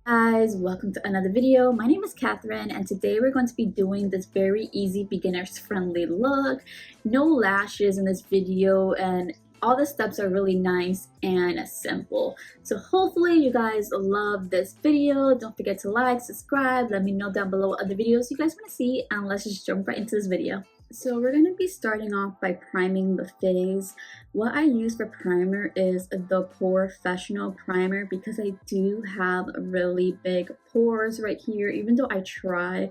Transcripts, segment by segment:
Guys, welcome to another video. My name is Catherine and today we're going to be doing this very easy beginners friendly look. No lashes in this video and all the steps are really nice and simple. So hopefully you guys love this video. Don't forget to like, subscribe, let me know down below other videos you guys want to see, and let's just jump right into this video. So we're going to be starting off by priming the face. What I use for primer is the Professional primer because I do have really big pores right here. Even though I try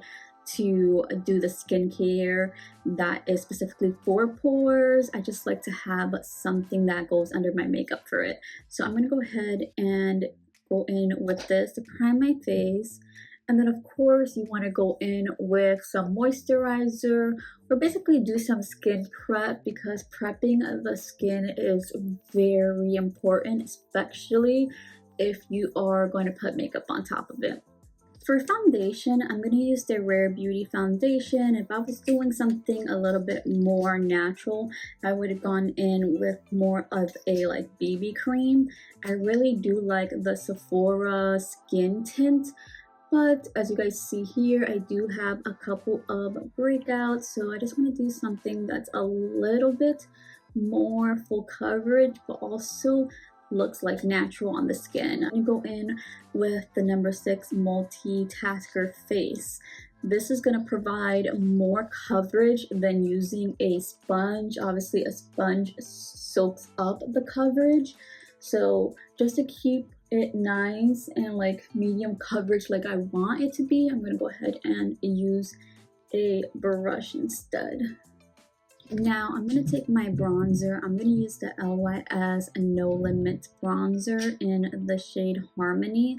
to do the skincare that is specifically for pores, I just like to have something that goes under my makeup for it. So I'm going to go ahead and go in with this to prime my face. And then of course you want to go in with some moisturizer or basically do some skin prep, because prepping the skin is very important, especially if you are going to put makeup on top of it. For foundation, I'm going to use the Rare Beauty foundation. If I was doing something a little bit more natural, I would have gone in with more of a BB cream. I really do like the Sephora skin tint. But as you guys see here, I do have a couple of breakouts, so I just want to do something that's a little bit more full coverage, but also looks like natural on the skin. I'm going to go in with the number 6 Multitasker Face. This is going to provide more coverage than using a sponge. Obviously, a sponge soaks up the coverage. So just to keep it nice and medium coverage like I want it to be, I'm gonna go ahead and use a brush instead. Now I'm gonna take my bronzer. I'm gonna use the LYS No Limit bronzer in the shade Harmony.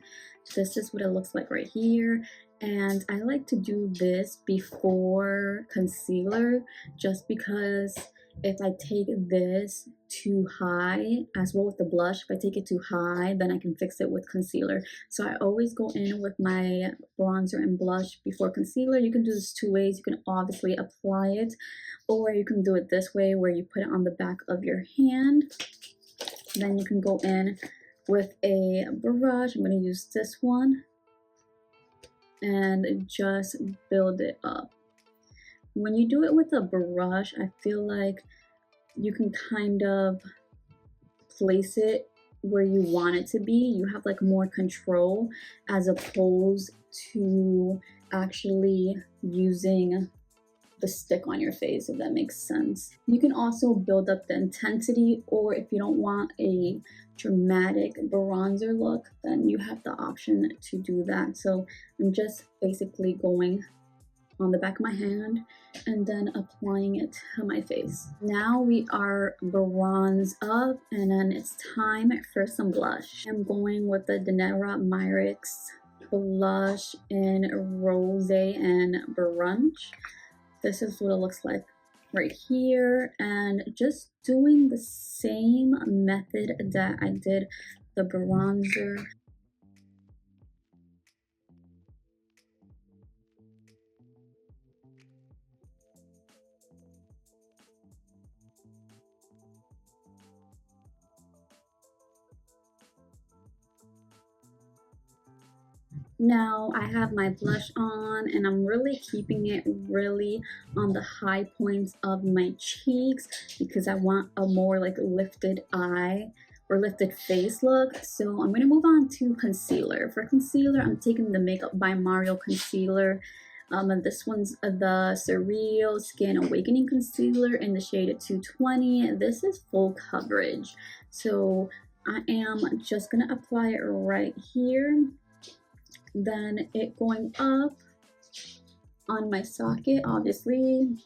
This is what it looks like right here. And I like to do this before concealer just because if I take this too high, as well with the blush, if I take it too high, then I can fix it with concealer. So I always go in with my bronzer and blush before concealer. You can do this two ways. You can obviously apply it, or you can do it this way where you put it on the back of your hand. Then you can go in with a brush. I'm going to use this one and just build it up. When you do it with a brush, I feel like you can kind of place it where you want it to be. You have more control as opposed to actually using the stick on your face, if that makes sense. You can also build up the intensity, or if you don't want a dramatic bronzer look, then you have the option to do that. So I'm just basically going on the back of my hand and then applying it to my face. Now we are bronze up, and then it's time for some blush. I'm going with the Danera Myrix blush in Rose and Brunch. This is what it looks like right here, and just doing the same method that I did the bronzer. Now I have my blush on, and I'm really keeping it really on the high points of my cheeks because I want a more lifted eye or lifted face look. So I'm going to move on to concealer. For concealer, I'm taking the Makeup by Mario concealer. And this one's the Surreal Skin Awakening Concealer in the shade 220. This is full coverage. So I am just going to apply it right here. Then it going up on my socket, obviously.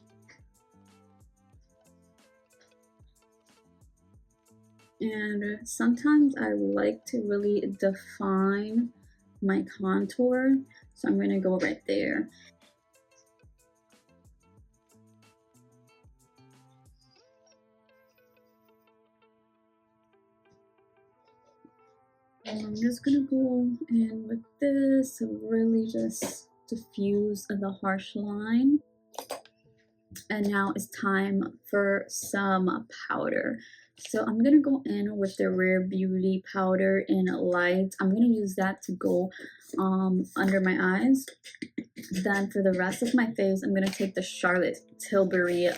And sometimes I like to really define my contour, so I'm going to go right there. I'm just gonna go in with this, really just diffuse the harsh line. And now it's time for some powder. So I'm gonna go in with the Rare Beauty powder in light. I'm gonna use that to go under my eyes. Then for the rest of my face, I'm gonna take the Charlotte Tilbury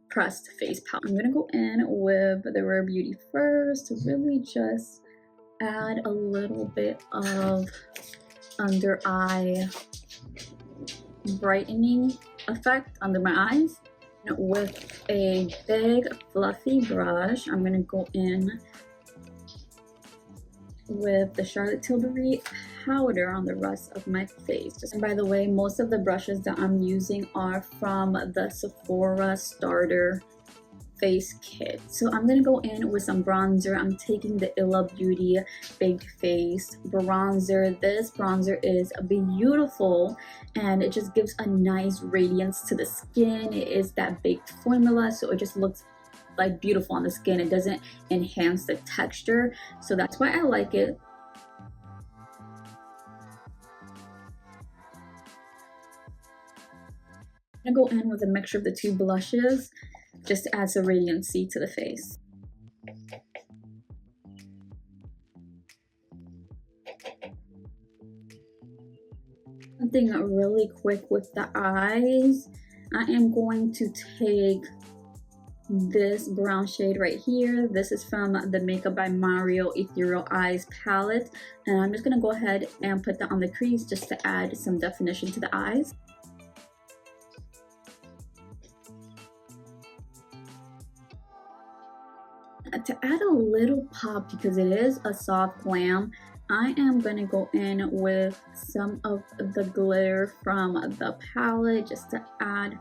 pressed face powder. I'm gonna go in with the Rare Beauty first to really just add a little bit of under eye brightening effect under my eyes. With a big fluffy brush, I'm gonna go in with the Charlotte Tilbury powder on the rest of my face. And by the way, most of the brushes that I'm using are from the Sephora Starter face kit. So I'm gonna go in with some bronzer. I'm taking the Illa Beauty Baked Face bronzer. This bronzer is beautiful and it just gives a nice radiance to the skin. It is that baked formula, so it just looks like beautiful on the skin. It doesn't enhance the texture, so that's why I like it. I'm gonna go in with a mixture of the two blushes just to add some radiancy to the face. Something really quick with the eyes. I am going to take this brown shade right here. This is from the Makeup by Mario Ethereal Eyes palette, and I'm just gonna go ahead and put that on the crease just to add some definition to the eyes. To add a little pop, because it is a soft glam, I am going to go in with some of the glitter from the palette just to add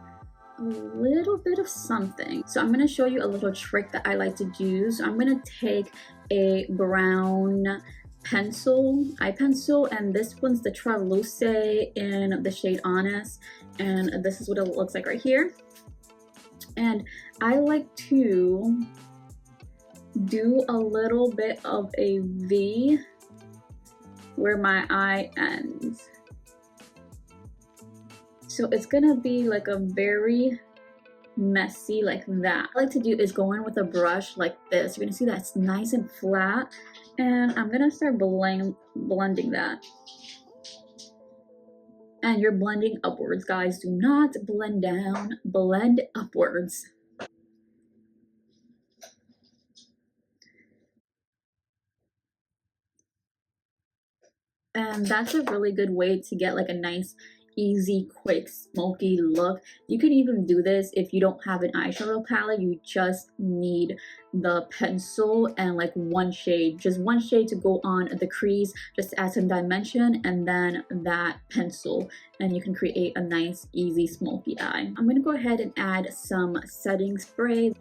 a little bit of something. So I'm going to show you a little trick that I like to do. So I'm going to take a brown eye pencil, and this one's the Translucent in the shade Honest, and this is what it looks like right here. And I like to do a little bit of a V where my eye ends. So it's gonna be like a very messy like that. What I like to do is go in with a brush like this. You're gonna see that's nice and flat, and I'm gonna start blending that. And you're blending upwards, guys. Do not blend down, blend upwards. And that's a really good way to get like a nice, easy, quick, smoky look. You can even do this if you don't have an eyeshadow palette. You just need the pencil and like one shade, just one shade to go on the crease, just to add some dimension, and then that pencil, and you can create a nice, easy, smoky eye. I'm gonna go ahead and add some setting spray.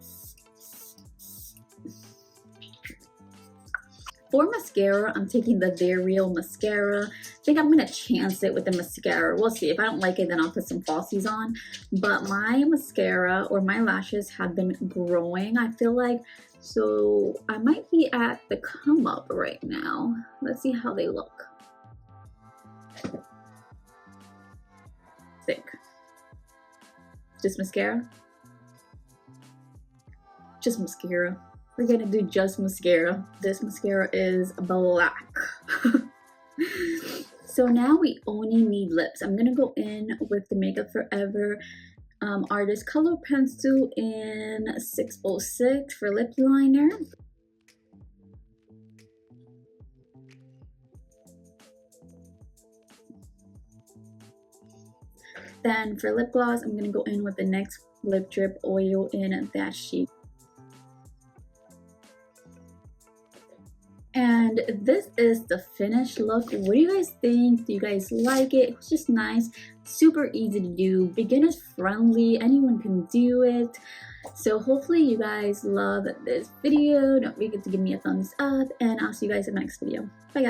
For mascara, I'm taking the They're Real mascara. I think I'm gonna chance it with the mascara. We'll see. If I don't like it, then I'll put some falsies on. But my mascara or my lashes have been growing, I feel like. So I might be at the come up right now. Let's see how they look. Thick. Just mascara? Just mascara. We're gonna do just mascara. This mascara is black. So now we only need lips. I'm gonna go in with the Makeup Forever Artist Color Pencil in 606 for lip liner. Then for lip gloss, I'm gonna go in with the NYX Lip Drip Oil in that shade. And this is the finished look. What do you guys think? Do you guys like it? It was just nice, super easy to do, beginners friendly, anyone can do it. So hopefully you guys love this video. Don't forget to give me a thumbs up, and I'll see you guys in the next video. Bye guys.